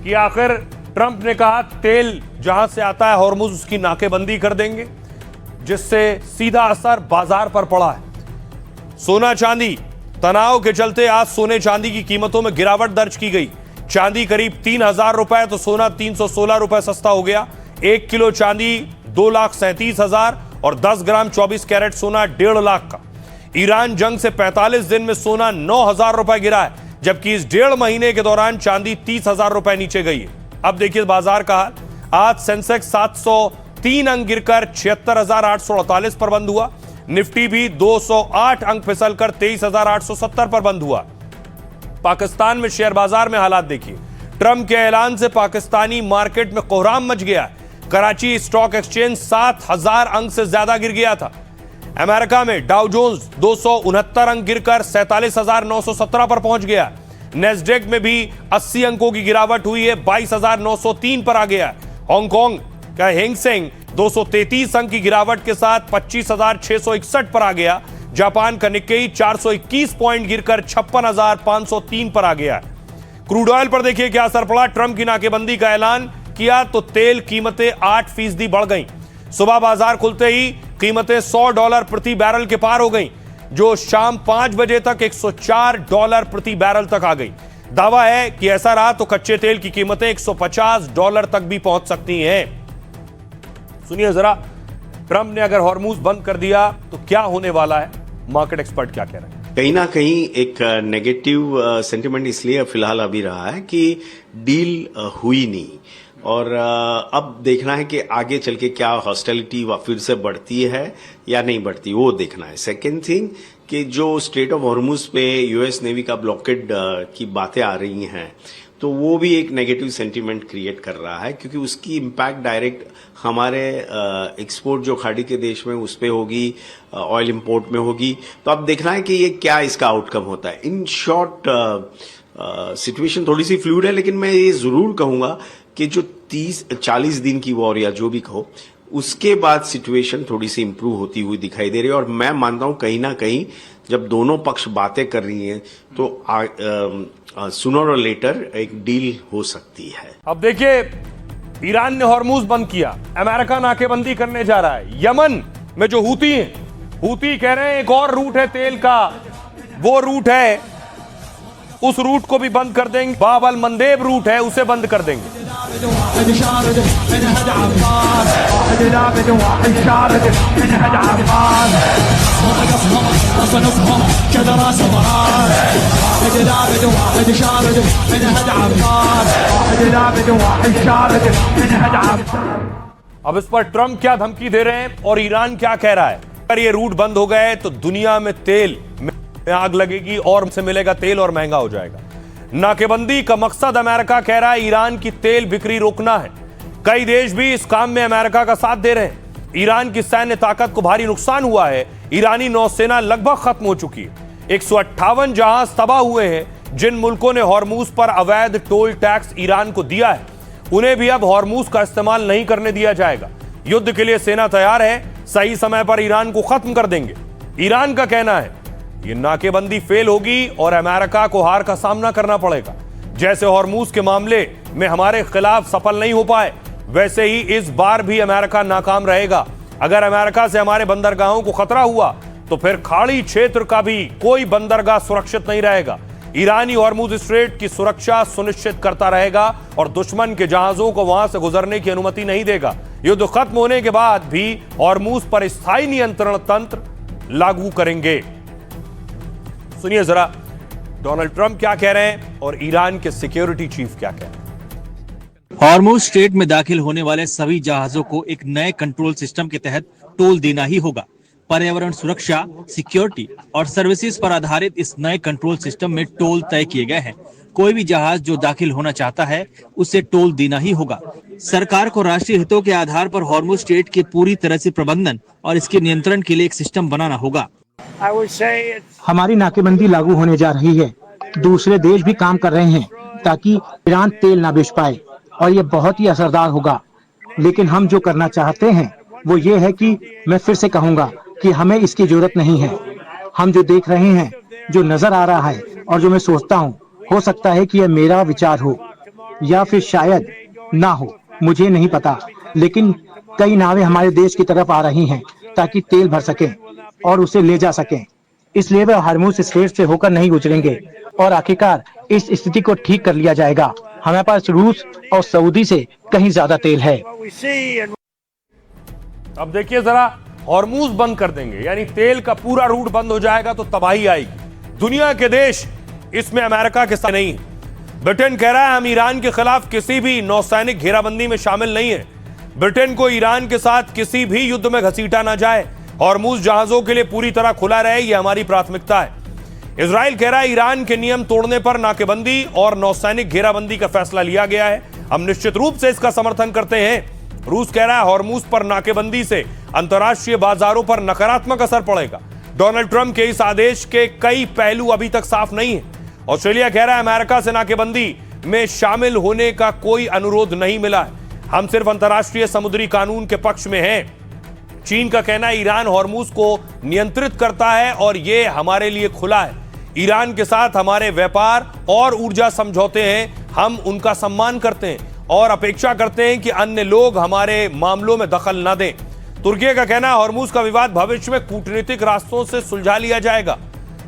कि आखिर ट्रंप ने कहा तेल जहां से आता है हॉर्मुज उसकी नाकेबंदी कर देंगे, जिससे सीधा असर बाजार पर पड़ा है। सोना चांदी तनाव के चलते आज सोने चांदी की कीमतों में गिरावट दर्ज की गई। चांदी करीब 3,000 रुपए तो सोना 316 रुपए सस्ता हो गया। 1 किलो चांदी 2,37,000 और 10 ग्राम 24 कैरेट सोना 1.5 लाख का। ईरान जंग से 45 दिन में सोना 9,000 रुपए गिरा है, जबकि इस 1.5 महीने के दौरान चांदी 30,000 रुपए नीचे गई है। अब देखिए बाजार का हाल। आज सेंसेक्स 703 अंक गिरकर 76,848 पर बंद हुआ। निफ्टी भी 208 अंक फिसलकर 23,870 पर बंद हुआ। पाकिस्तान में शेयर बाजार में हालात देखिए। ट्रंप के ऐलान से पाकिस्तानी मार्केट में कोहराम मच गया है। कराची स्टॉक एक्सचेंज 7,000 अंक से ज्यादा गिर गया था। अमेरिका में डाउ जोन्स 269 अंक गिरकर 47,917 पर पहुंच गया। नेस्डेक में भी 80 अंकों की गिरावट हुई है, 22,903 पर आ गया। हांगकांग का हैंग सेंग 233 अंक की गिरावट के साथ 25,661 पर आ गया। जापान का निक्केई 421 पॉइंट गिरकर 56,503 पर आ गया। क्रूड ऑयल पर देखिए क्या असर पड़ा। ट्रंप की नाकेबंदी का ऐलान किया तो तेल कीमतें 8% बढ़ गईं। सुबह बाजार खुलते ही कीमतें $100 प्रति बैरल के पार हो गईं, जो शाम 5 बजे तक $104 प्रति बैरल तक आ गई। दावा है कि ऐसा रहा तो कच्चे तेल की कीमतें $150 तक भी पहुंच सकती हैं। सुनिए जरा, ट्रंप ने अगर हॉर्मुज बंद कर दिया तो क्या होने वाला है, मार्केट एक्सपर्ट क्या कह रहे हैं। कहीं ना कहीं एक नेगेटिव सेंटिमेंट इसलिए फिलहाल अभी रहा है कि डील हुई नहीं, और अब देखना है कि आगे चल के क्या हॉस्टिलिटी फिर से बढ़ती है या नहीं बढ़ती, वो देखना है। सेकेंड थिंग कि जो स्ट्रेट ऑफ हॉर्मुज पे यूएस नेवी का ब्लॉकेड की बातें आ रही हैं, तो वो भी एक नेगेटिव सेंटीमेंट क्रिएट कर रहा है, क्योंकि उसकी इम्पैक्ट डायरेक्ट हमारे एक्सपोर्ट जो खाड़ी के देश में उस पे होगी, ऑयल इंपोर्ट में होगी। तो अब देखना है कि ये क्या इसका आउटकम होता है। इन शॉर्ट सिचुएशन थोड़ी सी फ्लूइड है, लेकिन मैं ये जरूर कहूंगा कि जो 30-40 दिन की वॉर या जो भी कहो, उसके बाद सिचुएशन थोड़ी सी इंप्रूव होती हुई दिखाई दे रही है। और मैं मानता हूं कहीं ना कहीं जब दोनों पक्ष बातें कर रही हैं तो सूनर और लेटर एक डील हो सकती है। अब देखिए, ईरान ने हॉर्मुज बंद किया, अमेरिका नाकेबंदी करने जा रहा है। यमन में जो हूती हैं, हूती कह रहे हैं एक और रूट है तेल का, वो रूट है, उस रूट को भी बंद कर देंगे। बाब अल मंदेब रूट है, उसे बंद कर देंगे। अब इस पर ट्रंप क्या धमकी दे रहे हैं और ईरान क्या कह रहा है। अगर ये रूट बंद हो गए तो दुनिया में तेल में आग लगेगी और से मिलेगा तेल और महंगा हो जाएगा। नाकेबंदी का मकसद अमेरिका कह रहा है ईरान की तेल बिक्री रोकना है। कई देश भी इस काम में अमेरिका का साथ दे रहे हैं। ईरान की सैन्य ताकत को भारी नुकसान हुआ है। ईरानी नौसेना लगभग खत्म हो चुकी है। 158 जहाज तबाह हुए हैं। जिन मुल्कों ने हॉर्मुज पर अवैध टोल टैक्स ईरान को दिया है, उन्हें भी अब हॉर्मुज का इस्तेमाल नहीं करने दिया जाएगा। युद्ध के लिए सेना तैयार है, सही समय पर ईरान को खत्म कर देंगे। ईरान का कहना है ये नाकेबंदी फेल होगी और अमेरिका को हार का सामना करना पड़ेगा। जैसे हॉर्मुज के मामले में हमारे खिलाफ सफल नहीं हो पाए, वैसे ही इस बार भी अमेरिका नाकाम रहेगा। अगर अमेरिका से हमारे बंदरगाहों को खतरा हुआ तो फिर खाड़ी क्षेत्र का भी कोई बंदरगाह सुरक्षित नहीं रहेगा। ईरानी हॉर्मुज स्ट्रेट की सुरक्षा सुनिश्चित करता रहेगा और दुश्मन के जहाजों को वहां से गुजरने की अनुमति नहीं देगा। युद्ध खत्म होने के बाद भी हॉर्मुज पर स्थायी नियंत्रण तंत्र लागू करेंगे। सुनिए जरा, डोनाल्ड ट्रंप क्या कह रहे हैं और ईरान के सिक्योरिटी चीफ क्या कह रहे हैं। हॉर्मुज स्ट्रेट में दाखिल होने वाले सभी जहाजों को एक नए कंट्रोल सिस्टम के तहत टोल देना ही होगा। पर्यावरण सुरक्षा, सिक्योरिटी और सर्विसेज पर आधारित इस नए कंट्रोल सिस्टम में टोल तय किए गए हैं। कोई भी जहाज जो दाखिल होना चाहता है उसे टोल देना ही होगा। सरकार को राष्ट्रीय हितों के आधार पर हॉर्मुज स्ट्रेट के पूरी तरह से प्रबंधन और इसके नियंत्रण के लिए एक सिस्टम बनाना होगा। हमारी नाकेबंदी लागू होने जा रही है। दूसरे देश भी काम कर रहे हैं ताकि ईरान तेल ना बेच पाए, और ये बहुत ही असरदार होगा। लेकिन हम जो करना चाहते हैं वो ये है कि मैं फिर से कहूंगा कि हमें इसकी जरूरत नहीं है। हम जो देख रहे हैं, जो नजर आ रहा है और जो मैं सोचता हूँ, हो सकता है कि यह मेरा विचार हो, या फिर शायद ना हो, मुझे नहीं पता, लेकिन कई नावें हमारे देश की तरफ आ रही हैं ताकि तेल भर सकें और उसे ले जा सकें। इसलिए वे हरमुज स्ट्रेट से होकर नहीं गुजरेंगे और आखिरकार इस स्थिति को ठीक कर लिया जाएगा। हमारे पास रूस और सऊदी से कहीं ज्यादा तेल है। अब देखिए जरा, हॉर्मूज बंद कर देंगे यानी तेल का पूरा रूट बंद हो जाएगा तो तबाही आएगी। दुनिया के देश इसमें अमेरिका के साथ नहीं है। ब्रिटेन कह रहा है हम ईरान के खिलाफ किसी भी नौसैनिक घेराबंदी में शामिल नहीं है। ब्रिटेन को ईरान के साथ किसी भी युद्ध में घसीटा ना जाए, हॉर्मूज जहाजों के लिए पूरी तरह खुला रहे, यह हमारी प्राथमिकता है। इजराइल कह रहा है ईरान के नियम तोड़ने पर नाकेबंदी और नौसैनिक घेराबंदी का फैसला लिया गया है, हम निश्चित रूप से इसका समर्थन करते हैं। रूस कह रहा है हॉर्मूज पर नाकेबंदी से अंतर्राष्ट्रीय बाजारों पर नकारात्मक असर पड़ेगा। डोनाल्ड ट्रंप के इस आदेश के कई पहलू अभी तक साफ नहीं है। ऑस्ट्रेलिया कह रहा है अमेरिका से नाकेबंदी में शामिल होने का कोई अनुरोध नहीं मिला है, हम सिर्फ अंतर्राष्ट्रीय समुद्री कानून के पक्ष में हैं। चीन का कहना है ईरान हॉर्मूज को नियंत्रित करता है और यह हमारे लिए खुला है। ईरान के साथ हमारे व्यापार और ऊर्जा समझौते हैं, हम उनका सम्मान करते हैं और अपेक्षा करते हैं कि अन्य लोग हमारे मामलों में दखल न दें। तुर्की का कहना है हॉर्मूज का विवाद भविष्य में कूटनीतिक रास्तों से सुलझा लिया जाएगा।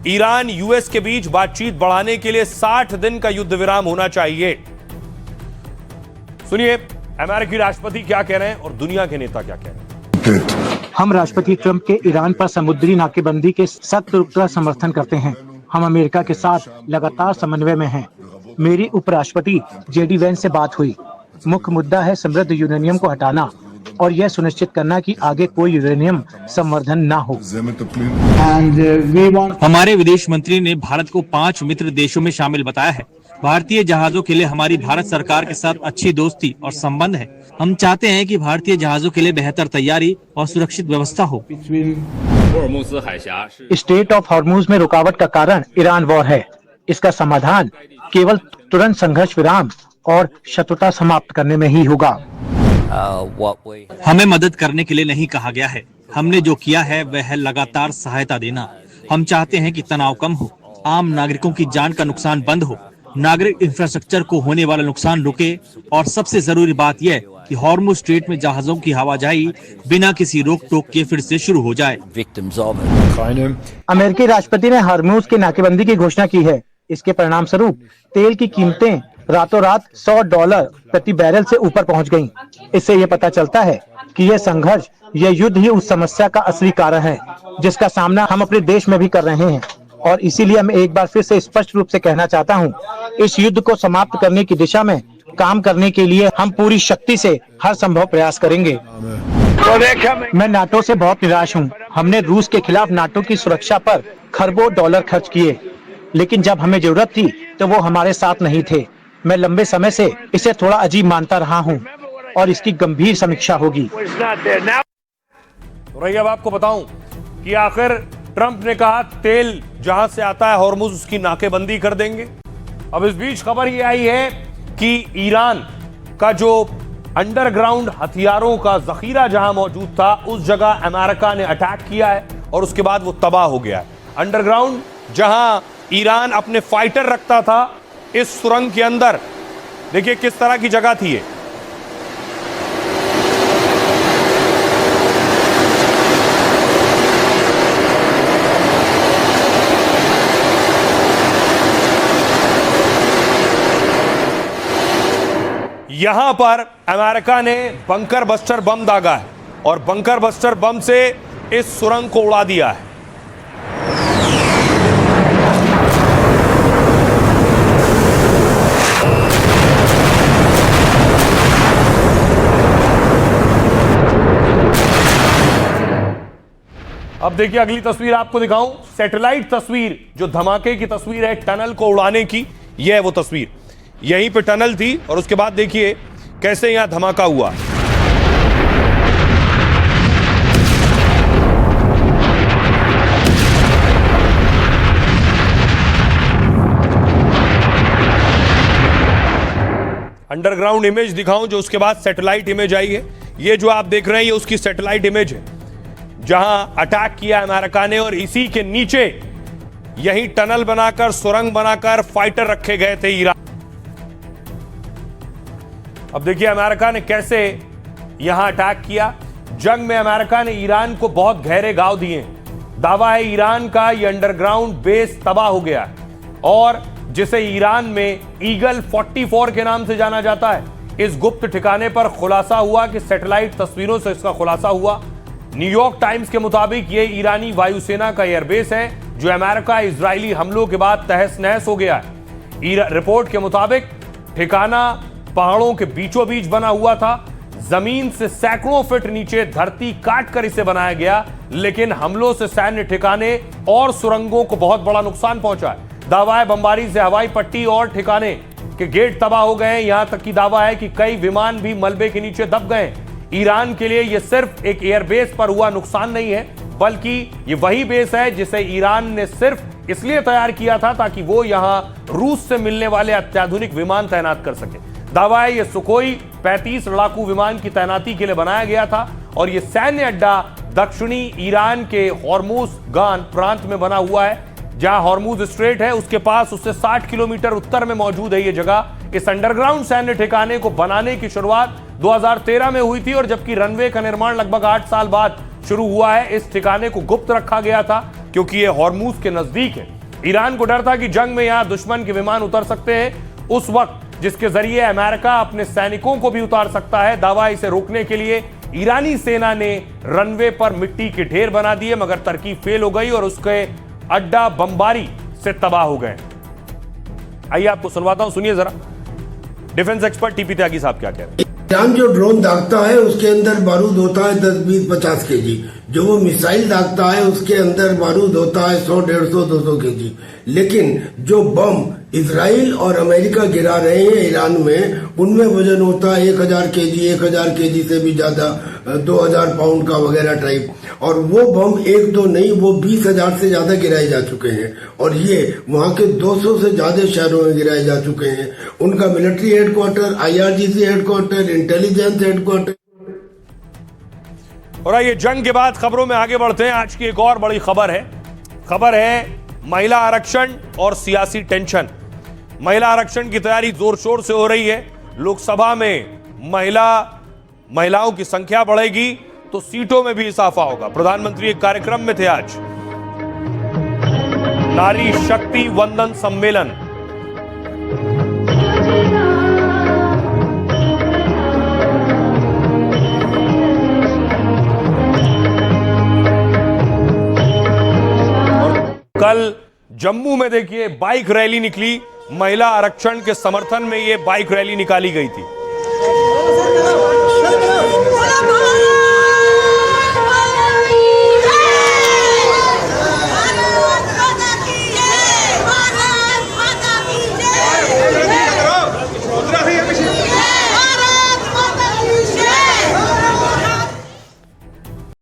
ईरान यूएस के बीच बातचीत बढ़ाने के लिए 60 दिन का युद्ध विराम होना चाहिए। सुनिए अमेरिकी राष्ट्रपति क्या कह रहे हैं और दुनिया के नेता क्या कह रहे हैं। हम राष्ट्रपति ट्रंप के ईरान पर समुद्री नाकेबंदी के सख्त रूप का समर्थन करते हैं। हम अमेरिका के साथ लगातार समन्वय में हैं। मेरी उपराष्ट्रपति जेडी वेंस से बात हुई। मुख्य मुद्दा है समृद्ध यूरेनियम को हटाना और यह सुनिश्चित करना कि आगे कोई यूरेनियम संवर्धन ना हो। हमारे विदेश मंत्री ने भारत को 5 मित्र देशों में शामिल बताया है। भारतीय जहाजों के लिए हमारी भारत सरकार के साथ अच्छी दोस्ती और संबंध है। हम चाहते हैं कि भारतीय जहाजों के लिए बेहतर तैयारी और सुरक्षित व्यवस्था हो। स्टेट ऑफ हॉर्मूज में रुकावट का कारण ईरान वॉर है। इसका समाधान केवल तुरंत संघर्ष विराम और शत्रुता समाप्त करने में ही होगा। हमें मदद करने के लिए नहीं कहा गया है। हमने जो किया है वह है लगातार सहायता देना। हम चाहते हैं कि तनाव कम हो, आम नागरिकों की जान का नुकसान बंद हो, नागरिक इंफ्रास्ट्रक्चर को होने वाला नुकसान रुके और सबसे जरूरी बात यह कि हॉर्मुज स्ट्रेट में जहाजों की आवाजाही बिना किसी रोक टोक के फिर से शुरू हो जाए। अमेरिकी राष्ट्रपति ने हॉर्मुज की नाकेबंदी की घोषणा की है। इसके परिणाम स्वरूप तेल की कीमतें रातों रात $100 प्रति बैरल से ऊपर पहुंच गईं। इससे यह पता चलता है कि यह संघर्ष, यह युद्ध ही उस समस्या का असली कारण है जिसका सामना हम अपने देश में भी कर रहे हैं। और इसीलिए मैं एक बार फिर से स्पष्ट रूप से कहना चाहता हूं, इस युद्ध को समाप्त करने की दिशा में काम करने के लिए हम पूरी शक्ति से हर संभव प्रयास करेंगे। मैं नाटो से बहुत निराश हूं। हमने रूस के खिलाफ नाटो की सुरक्षा पर खरबों डॉलर खर्च किए, लेकिन जब हमें जरूरत थी तो वो हमारे साथ नहीं थे। मैं लंबे समय से इसे थोड़ा अजीब मानता रहा हूं और इसकी गंभीर समीक्षा होगी। तो रही अब आपको बताऊं कि आखिर ट्रंप ने कहा तेल जहां से आता है हॉर्मुज उसकी नाकेबंदी कर देंगे। अब इस बीच खबर यह आई है कि ईरान का जो अंडरग्राउंड हथियारों का जखीरा जहां मौजूद था उस जगह अमेरिका ने अटैक किया है और उसके बाद वो तबाह हो गया है। अंडरग्राउंड जहां ईरान अपने फाइटर रखता था, इस सुरंग के अंदर देखिए किस तरह की जगह थी ये। यहां पर अमेरिका ने बंकर बस्टर बम दागा है और बंकर बस्टर बम से इस सुरंग को उड़ा दिया है। अब देखिए अगली तस्वीर आपको दिखाऊं, सैटेलाइट तस्वीर जो धमाके की तस्वीर है टनल को उड़ाने की, यह है वो तस्वीर। यहीं पे टनल थी और उसके बाद देखिए कैसे यहां धमाका हुआ। अंडरग्राउंड इमेज दिखाऊं जो उसके बाद सैटेलाइट इमेज आई है। ये जो आप देख रहे हैं ये उसकी सैटेलाइट इमेज है जहां अटैक किया अमेरिका ने और इसी के नीचे यही टनल बनाकर सुरंग बनाकर फाइटर रखे गए थे ईरान। अब देखिए अमेरिका ने कैसे यहां अटैक किया। जंग में अमेरिका ने ईरान को बहुत गहरे घाव दिए। दावा है ईरान का ये अंडरग्राउंड बेस तबाह हो गया है और जिसे ईरान में ईगल 44 के नाम से जाना जाता है। इस गुप्त ठिकाने पर खुलासा हुआ कि सैटेलाइट तस्वीरों से इसका खुलासा हुआ। न्यूयॉर्क टाइम्स के मुताबिक ये ईरानी वायुसेना का एयरबेस है जो अमेरिका इजरायली हमलों के बाद तहस नहस हो गया है। रिपोर्ट के मुताबिक ठिकाना पहाड़ों के बीचों बीच बना हुआ था। जमीन से सैकड़ों फीट नीचे धरती काट कर इसे बनाया गया, लेकिन हमलों से सैन्य ठिकाने और सुरंगों को बहुत बड़ा नुकसान पहुंचा है। दावा है बमबारी से हवाई पट्टी और ठिकाने के गेट तबाह हो गए हैं। यहां तक की दावा है कि कई विमान भी मलबे के नीचे दब गए। ईरान के लिए यह सिर्फ एक एयरबेस पर हुआ नुकसान नहीं है, बल्कि यह वही बेस है जिसे ईरान ने सिर्फ इसलिए तैयार किया था ताकि वो यहां रूस से मिलने वाले अत्याधुनिक विमान तैनात कर सके। दावा है यह सुखोई 35 लड़ाकू विमान की तैनाती के लिए बनाया गया था और यह सैन्य अड्डा दक्षिणी ईरान के हॉर्मुज गान प्रांत में बना हुआ है, जहां हॉर्मुज स्ट्रेट है उसके पास उससे 60 किलोमीटर उत्तर में मौजूद है ये जगह। इस अंडरग्राउंड सैन्य ठिकाने को बनाने की शुरुआत 2013 में हुई थी और जबकि रनवे का निर्माण लगभग 8 साल बाद शुरू हुआ है। इस ठिकाने को गुप्त रखा गया था क्योंकि यह हॉर्मुज के नजदीक है। ईरान को डर था कि जंग में यहां दुश्मन के विमान उतर सकते हैं उस वक्त, जिसके जरिए अमेरिका अपने सैनिकों को भी उतार सकता है। दावा इसे रोकने के लिए ईरानी सेना ने रनवे पर मिट्टी के ढेर बना दिए, मगर तरकीब फेल हो गई और उसके अड्डा बमबारी से तबाह हो गए। आइए आपको सुनवाता हूं, सुनिए जरा डिफेंस एक्सपर्ट टीपी त्यागी साहब क्या कह रहे हैं। ईरान जो ड्रोन दागता है उसके अंदर बारूद होता है 10, 20, 50 केजी। जो वो मिसाइल दागता है उसके अंदर बारूद होता है 100, 150, 200 केजी। लेकिन जो बम इजराइल और अमेरिका गिरा रहे हैं ईरान में, उनमें वजन होता है 1000 केजी, 1000 केजी से भी ज्यादा, 2000 पाउंड का वगैरह टाइप। और वो बम एक दो नहीं, वो 20,000 से ज्यादा गिराए जा चुके हैं और ये वहां के 200 से ज्यादा शहरों में गिराए जा चुके हैं। उनका military headquarter, IRGC headquarter, intelligence headquarter. और आइए जंग के बाद खबरों में आगे बढ़ते हैं। आज की एक और बड़ी खबर है महिला आरक्षण और सियासी टेंशन। महिला आरक्षण की तैयारी जोर शोर से हो रही है। लोकसभा में महिलाओं की संख्या बढ़ेगी तो सीटों में भी इजाफा होगा। प्रधानमंत्री एक कार्यक्रम में थे आज, नारी शक्ति वंदन सम्मेलन। कल जम्मू में देखिए बाइक रैली निकली, महिला आरक्षण के समर्थन में यह बाइक रैली निकाली गई थी।